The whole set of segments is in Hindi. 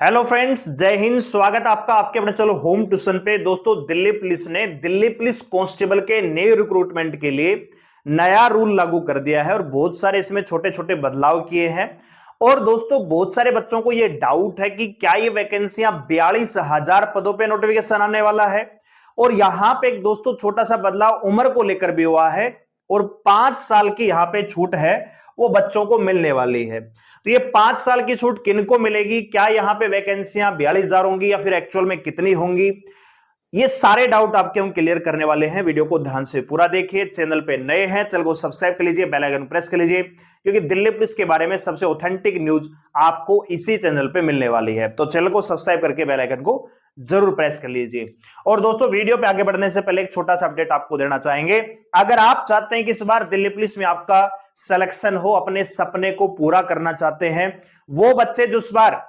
हेलो फ्रेंड्स, जय हिंद। स्वागत आपका आपके अपने चलो होम ट्यूशन पे। दोस्तों, दिल्ली पुलिस ने दिल्ली पुलिस कांस्टेबल के नए रिक्रूटमेंट के लिए नया रूल लागू कर दिया है और बहुत सारे इसमें छोटे छोटे बदलाव किए हैं। और दोस्तों, बहुत सारे बच्चों को यह डाउट है कि क्या ये वैकेंसियां 42,000 पदों पे नोटिफिकेशन आने वाला है। और यहां पे एक दोस्तों छोटा सा बदलाव उम्र को लेकर भी हुआ है और 5 साल की यहां पे छूट है वो बच्चों को मिलने वाली है। तो ये 5 साल की छूट किनको मिलेगी, क्या यहां पे वैकेंसियां 42,000 होंगी या फिर एक्चुअल में कितनी होंगी, ये सारे डाउट आपके हम क्लियर करने वाले हैं। वीडियो को ध्यान से पूरा देखिए। चैनल पे नए हैं, चैनल को सब्सक्राइब कर लीजिए, बेल आइकन प्रेस कर लीजिए, क्योंकि दिल्ली पुलिस के बारे में सबसे ऑथेंटिक न्यूज आपको इसी चैनल पे मिलने वाली है। तो चैनल को सब्सक्राइब करके बेल आइकन को जरूर प्रेस कर लीजिए। और दोस्तों, वीडियो पे आगे बढ़ने से पहले एक छोटा सा अपडेट आपको देना चाहेंगे। अगर आप चाहते हैं कि इस बार दिल्ली पुलिस में आपका सिलेक्शन हो, अपने सपने को पूरा करना चाहते हैं, वो बच्चे जो इस बार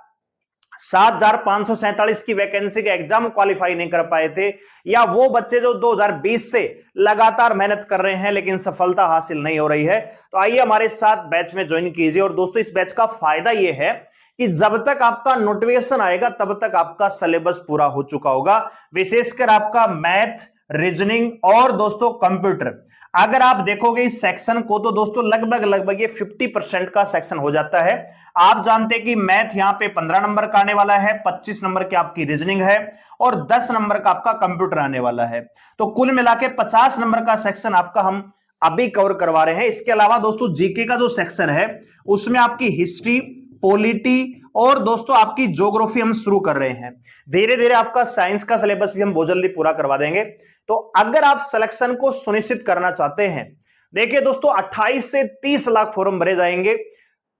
7,547 की वैकेंसी का एग्जाम क्वालिफाई नहीं कर पाए थे, या वो बच्चे जो 2020 से लगातार मेहनत कर रहे हैं लेकिन सफलता हासिल नहीं हो रही है, तो आइए हमारे साथ बैच में ज्वाइन कीजिए। और दोस्तों, इस बैच का फायदा यह है कि जब तक आपका नोटिफिकेशन आएगा तब तक आपका सिलेबस पूरा हो चुका होगा, विशेषकर आपका मैथ, रीजनिंग और दोस्तों कंप्यूटर। अगर आप देखोगे इस सेक्शन को तो दोस्तों लगभग ये 50% का सेक्शन हो जाता है। आप जानते हैं कि मैथ यहां पे 15 नंबर का आने वाला है, 25 नंबर की आपकी रीजनिंग है और 10 नंबर का आपका कंप्यूटर आने वाला है। तो कुल मिला के 50 नंबर का सेक्शन आपका हम अभी कवर करवा रहे हैं। इसके अलावा दोस्तों, जीके का जो सेक्शन है उसमें आपकी हिस्ट्री, पॉलिटी और दोस्तों आपकी ज्योग्राफी हम शुरू कर रहे हैं। धीरे धीरे आपका साइंस का सिलेबस भी हम बहुत जल्दी पूरा करवा देंगे। तो अगर आप सिलेक्शन को सुनिश्चित करना चाहते हैं, देखिए दोस्तों, 28 से 30 लाख फॉर्म भरे जाएंगे,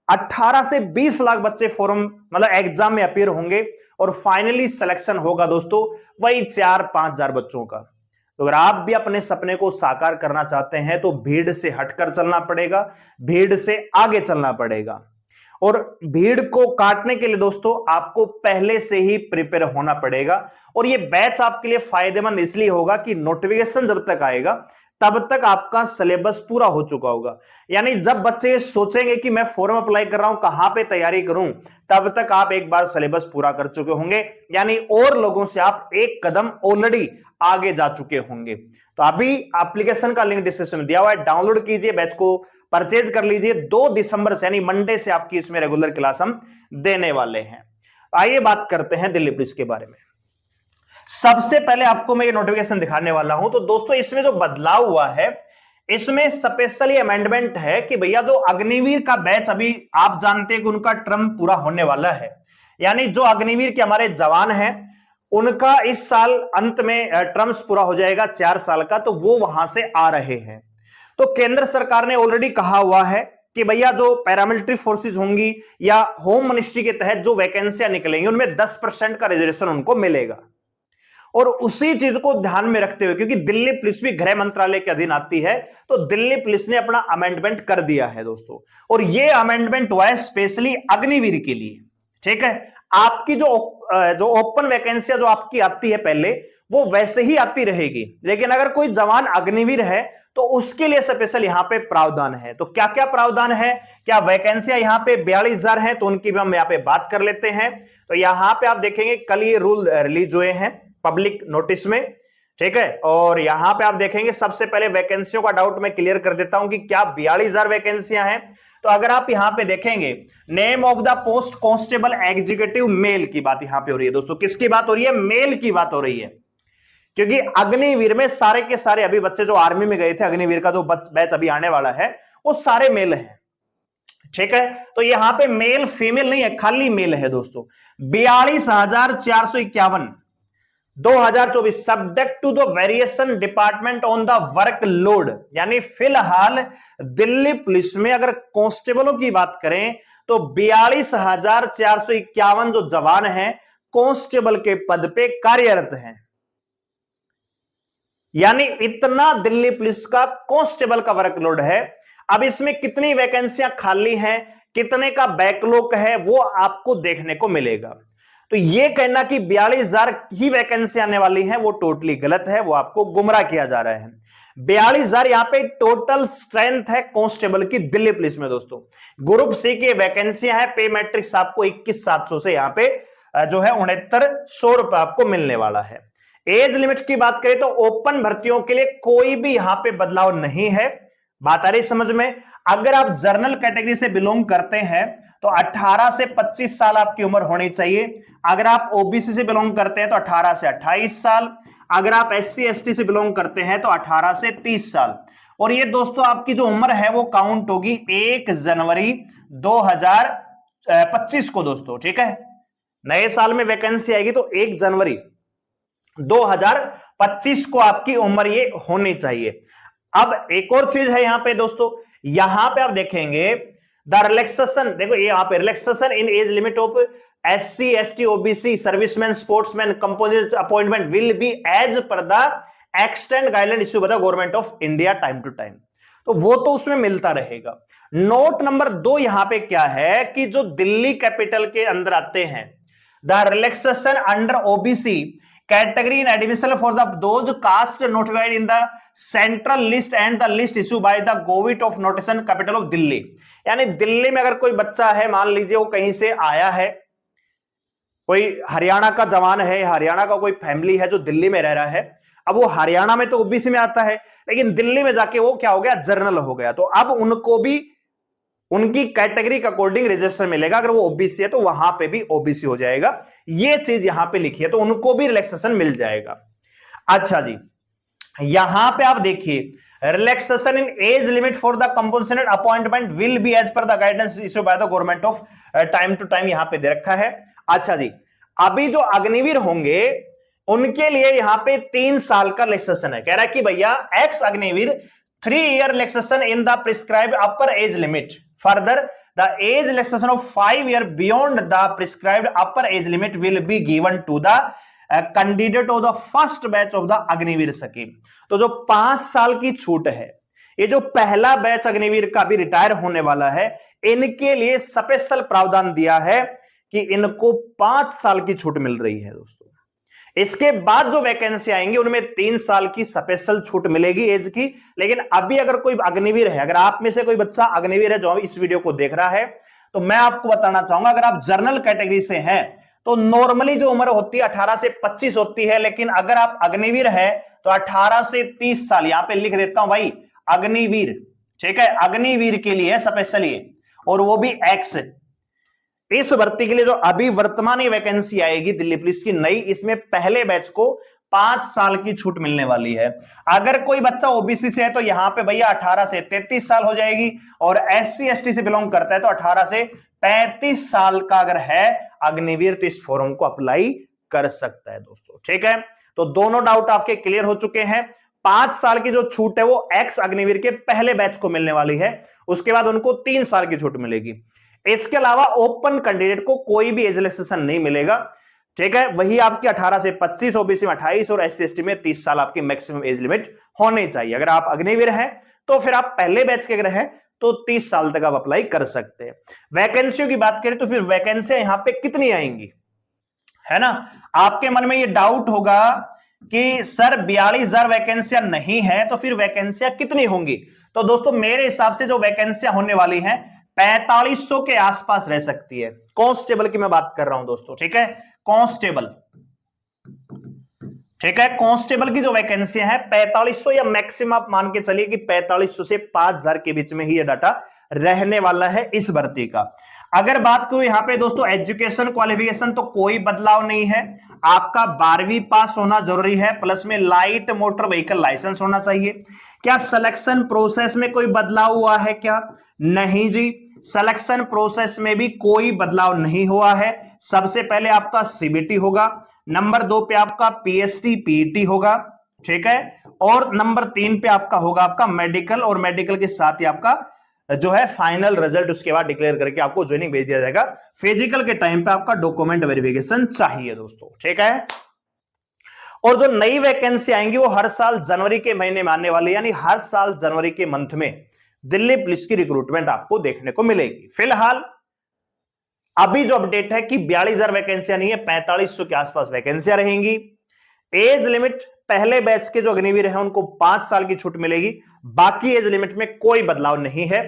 18 से 20 लाख बच्चे फॉर्म मतलब एग्जाम में अपीयर होंगे और फाइनली सिलेक्शन होगा दोस्तों वही 4-5 हजार बच्चों का। तो अगर आप भी अपने सपने को साकार करना चाहते हैं तो भीड़ से हटकर चलना पड़ेगा, भीड़ से आगे चलना पड़ेगा। और भीड़ को काटने के लिए दोस्तों आपको पहले से ही प्रिपेयर होना पड़ेगा। और ये बैच आपके लिए फायदेमंद इसलिए होगा कि नोटिफिकेशन जब तक आएगा तब तक आपका सिलेबस पूरा हो चुका होगा। यानी जब बच्चे सोचेंगे कि मैं फॉर्म अप्लाई कर रहा हूं, कहां पे तैयारी करूं, तब तक आप एक बार सिलेबस पूरा कर चुके होंगे, यानी और लोगों से आप एक कदम ऑलरेडी आगे जा चुके होंगे। तो अभी एप्लीकेशन का लिंक डिस्क्रिप्शन में दिया हुआ है, डाउनलोड कीजिए, बैच को परचेज कर लीजिए। 2 दिसंबर से यानी मंडे से आपकी इसमें रेगुलर क्लास हम देने वाले हैं। आइए बात करते हैं दिल्ली पुलिस के बारे में। सबसे पहले आपको मैं ये नोटिफिकेशन दिखाने वाला हूं। तो दोस्तों, इसमें जो बदलाव हुआ है, इसमें स्पेशली अमेंडमेंट है कि भैया जो अग्निवीर का बैच, अभी आप जानते हैं कि उनका टर्म पूरा होने वाला है, यानी जो अग्निवीर के हमारे जवान हैं उनका इस साल अंत में टर्म्स पूरा हो जाएगा 4 साल का, तो वो वहां से आ रहे हैं। तो केंद्र सरकार ने ऑलरेडी कहा हुआ है कि भैया जो पैरामिलिट्री फोर्सेस होंगी या होम मिनिस्ट्री के तहत जो वैकेंसियां निकलेंगी उनमें 10% का रिजर्वेशन उनको मिलेगा। और उसी चीज को ध्यान में रखते हुए, क्योंकि दिल्ली पुलिस भी गृह मंत्रालय के अधीन आती है, तो दिल्ली पुलिस ने अपना अमेंडमेंट कर दिया है दोस्तों। और ये अमेंडमेंट हुआ है स्पेशली अग्निवीर के लिए। ठीक है, आपकी जो ओपन वैकेंसियां जो आपकी आती है पहले, वो वैसे ही आती रहेगी, लेकिन अगर कोई जवान अग्निवीर है तो उसके लिए स्पेशल यहां पे प्रावधान है। तो क्या क्या प्रावधान है, क्या वैकेंसियां यहां पे 42,000 हैं, तो उनकी भी हम यहां पे बात कर लेते हैं। तो यहां पे आप देखेंगे कल ये रूल रिलीज हुए हैं पब्लिक नोटिस में। ठीक है, और यहां पे आप देखेंगे सबसे पहले वैकेंसियों का डाउट मैं क्लियर कर देता हूं कि क्या 42,000 वैकेंसियां हैं। तो अगर आप यहां पे देखेंगे, name of the post constable executive mail की बात यहां पे हो रही है दोस्तों। किसकी बात हो रही है? मेल की बात हो रही है, क्योंकि अग्निवीर में सारे के सारे अभी बच्चे जो आर्मी में गए थे, अग्निवीर का जो बैच अभी आने वाला है वो सारे मेल हैं। ठीक है, तो यहां पे मेल फीमेल नहीं है, खाली मेल है दोस्तों। 42,451 2024 subject to the variation department on the work load. यानी फिलहाल दिल्ली पुलिस में अगर कांस्टेबलों की बात करें तो 42,451 जो जवान हैं कांस्टेबल के पद पे कार्यरत हैं। यानी इतना दिल्ली पुलिस का कांस्टेबल का वर्कलोड है। अब इसमें कितनी वैकेंसियां खाली हैं, कितने का बैकलॉग है, वो आपको देखने को मिलेगा। तो ये कहना कि 42,000 ही वैकेंसी आने वाली है वो टोटली गलत है, वो आपको गुमराह किया जा रहा है। 42,000 यहां पे टोटल स्ट्रेंथ है कांस्टेबल की दिल्ली पुलिस में दोस्तों। ग्रुप सी की वैकेंसियां है, पे मैट्रिक्स आपको 21,700 से यहां पे जो है 6900 रुपए आपको मिलने वाला है। एज लिमिट की बात करें तो ओपन भर्तियों के लिए कोई भी यहां पे बदलाव नहीं है। बात आ रही समझ में? अगर आप जर्नल कैटेगरी से बिलोंग करते हैं तो 18 से 25 साल आपकी उम्र होनी चाहिए। अगर आप ओबीसी से बिलोंग करते हैं तो 18 से 28 साल। अगर आप SC ST से बिलोंग करते हैं तो 18 से 30 साल। और ये दोस्तों आपकी जो उम्र है वो काउंट होगी 1 जनवरी 2025 को दोस्तों, ठीक है। नए साल में वैकेंसी आएगी तो 1 जनवरी 2025 को आपकी उम्र ये होनी चाहिए। अब एक और चीज है यहां पे दोस्तों, यहां पे आप देखेंगे द रिलैक्सेशन, देखो ये यहां पे relaxation in age limit of SC ST OBC serviceman sportsman composite appointment will be as per the extend guideline issue by the government of India time to time. तो वो तो उसमें मिलता रहेगा। नोट नंबर 2 यहां पे क्या है कि जो दिल्ली कैपिटल के अंदर आते हैं, the relaxation under OBC category in admission for the those caste notified in the central list and the list issued by the government of notation capital of Delhi। यानी दिल्ली में अगर कोई बच्चा है, मान लीजिए वो कहीं से आया है, कोई हरियाणा का जवान है, हरियाणा का कोई फैमिली है जो दिल्ली में रह रहा है, अब वो हरियाणा में तो ओबीसी में आता है लेकिन दिल्ली में जाके वो क्या हो गया, जर्नल हो गया, तो अब उनको भी उनकी कैटेगरी के अकॉर्डिंग रजिस्टर मिलेगा। अगर वो ओबीसी है तो वहां पे भी ओबीसी हो जाएगा। ये चीज यहां पे लिखी है तो उनको भी रिलैक्सेशन मिल जाएगा। अच्छा जी, यहां पे आप देखिए relaxation in age limit for the compensated appointment will be as per the guidance issued by the government of time to time, यहां पे दे रखा है। अच्छा जी, अभी जो अग्निवीर होंगे उनके लिए यहां पे 3 साल का रिलैक्सेशन है। कह रहा है कि भैया x Agniveer 3 year relaxation in the prescribed upper age limit. Further, the age relaxation of 5 year beyond the prescribed upper age limit will be given to the candidate of the first batch of the Agniveer scheme. तो जो 5 साल की छूट है, ये जो पहला बैच अग्निवीर का भी रिटायर होने वाला है, इनके लिए स्पेशल प्रावधान दिया है कि इनको 5 साल की छूट मिल रही है दोस्तों। इसके बाद जो वैकेंसी आएंगी उनमें 3 साल की स्पेशल छूट मिलेगी एज की। लेकिन अभी अगर कोई अग्निवीर है, अगर आप में से कोई बच्चा अग्निवीर है जो इस वीडियो को देख रहा है, तो मैं आपको बताना चाहूंगा अगर आप जर्नल कैटेगरी से हैं तो नॉर्मली जो उम्र होती है 18 से 25 होती है, लेकिन अगर आप अग्निवीर है तो 18 से 30 साल। यहां पे लिख देता हूं भाई अग्निवीर, ठीक है, अग्निवीर के लिए स्पेशल ये, और वो भी एक्स। इस भर्ती के लिए जो अभी वर्तमान वैकेंसी आएगी दिल्ली पुलिस की नई, इसमें पहले बैच को 5 साल की छूट मिलने वाली है। अगर कोई बच्चा ओबीसी से है तो यहां पे भैया 18 से 33 साल हो जाएगी, और SC ST से बिलोंग करता है तो 18 से 35 साल का अगर है अग्निवीर तो इस फॉर्म को अप्लाई कर सकता है दोस्तों, ठीक है। तो दोनों डाउट आपके क्लियर हो चुके हैं। 5 साल की जो छूट है वो एक्स अग्निवीर के पहले बैच को मिलने वाली है, उसके बाद उनको 3 साल की छूट मिलेगी। इसके अलावा ओपन कैंडिडेट को कोई भी एज रिलैक्सेशन नहीं मिलेगा, ठीक है। वही आपकी 18 से 25, ओबीसी में 28 और SC ST में 30 साल आपकी मैक्सिमम एज लिमिट होनी चाहिए। अगर आप अग्निवीर हैं तो फिर आप पहले बैच के अगर हैं तो 30 साल तक आप अप्लाई कर सकते हैं। वैकेंसियों की बात करें तो फिर वैकेंसियां यहां पे कितनी आएंगी, है ना। आपके मन में ये डाउट होगा कि सर 42,000 वैकेंसियां नहीं है तो फिर वैकेंसियां कितनी होंगी। तो दोस्तों मेरे हिसाब से जो वैकेंसियां होने वाली हैं 4500 के आसपास रह सकती है। कांस्टेबल की मैं बात कर रहा हूं दोस्तों, ठीक है, कांस्टेबल, ठीक है। कांस्टेबल की जो वैकेंसियां है 4500 या मैक्सिमम आप मान के चलिए कि 4500 से 5000 के बीच में ही ये डाटा रहने वाला है इस भर्ती का। अगर बात करूं यहां पे दोस्तों एजुकेशन क्वालिफिकेशन तो कोई बदलाव नहीं है। आपका 12वीं पास होना जरूरी है, प्लस में लाइट मोटर व्हीकल लाइसेंस होना चाहिए। क्या सिलेक्शन प्रोसेस में कोई बदलाव हुआ है क्या? नहीं जी, सिलेक्शन प्रोसेस में भी कोई बदलाव नहीं हुआ है। सबसे पहले आपका सीबीटी होगा, नंबर 2 पे आपका पीएसटी पीईटी होगा, ठीक है, और नंबर 3 पे आपका होगा आपका मेडिकल, और मेडिकल के साथ ही आपका जो है फाइनल रिजल्ट उसके बाद डिक्लेयर करके आपको ज्वाइनिंग भेज दिया जाएगा। फिजिकल के टाइम पे आपका डॉक्यूमेंट वेरिफिकेशन चाहिए दोस्तों, ठीक है। और जो नई वैकेंसी आएंगी वो हर साल जनवरी के महीने में आने वाली, यानी हर साल जनवरी के मंथ में दिल्ली पुलिस की रिक्रूटमेंट आपको देखने को मिलेगी। फिलहाल अभी जो अपडेट है कि 42,000 वैकेंसियां नहीं है, 4500 के आसपास वैकेंसियां रहेंगी। एज लिमिट पहले बैच के जो अग्निवीर हैं उनको 5 साल की छूट मिलेगी, बाकी एज लिमिट में कोई बदलाव नहीं है।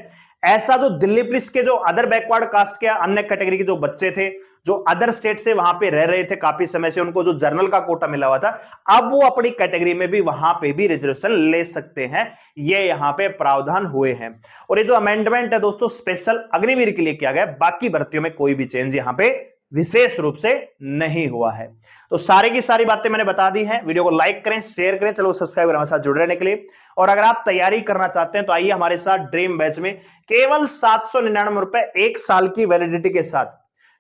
ऐसा जो दिल्ली पुलिस के जो अदर बैकवर्ड कास्ट के अन्य कैटेगरी के जो बच्चे थे, जो अदर स्टेट से वहां पे रह रहे थे काफी समय से, उनको जो जर्नल का कोटा मिला हुआ था, अब वो अपनी कैटेगरी में भी वहां पे भी रिजर्वेशन ले सकते हैं। ये यहां पे प्रावधान हुए हैं। और ये जो अमेंडमेंट है दोस्तों स्पेशल अग्निवीर के लिए किया गया, बाकी भर्तियों में कोई भी चेंज यहां पे विशेष रूप से नहीं हुआ है। तो सारी की सारी बातें मैंने बता दी हैं। वीडियो को लाइक करें, शेयर करें, चलो सब्सक्राइब हमारे साथ जुड़े रहने के लिए। और अगर आप तैयारी करना चाहते हैं तो आइए हमारे साथ ड्रीम बैच में, केवल 799 रुपए 1 साल की वैलिडिटी के साथ,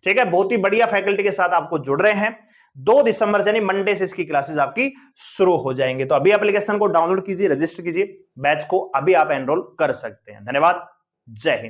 ठीक है, बहुत ही बढ़िया फैकल्टी के साथ आपको जुड़ रहे हैं। 2 दिसंबर से यानी मंडे से इसकी क्लासेस आपकी शुरू हो जाएंगे। तो अभी एप्लीकेशन को डाउनलोड कीजिए, रजिस्टर कीजिए, बैच को अभी आप एनरोल कर सकते हैं। धन्यवाद, जय हिंद।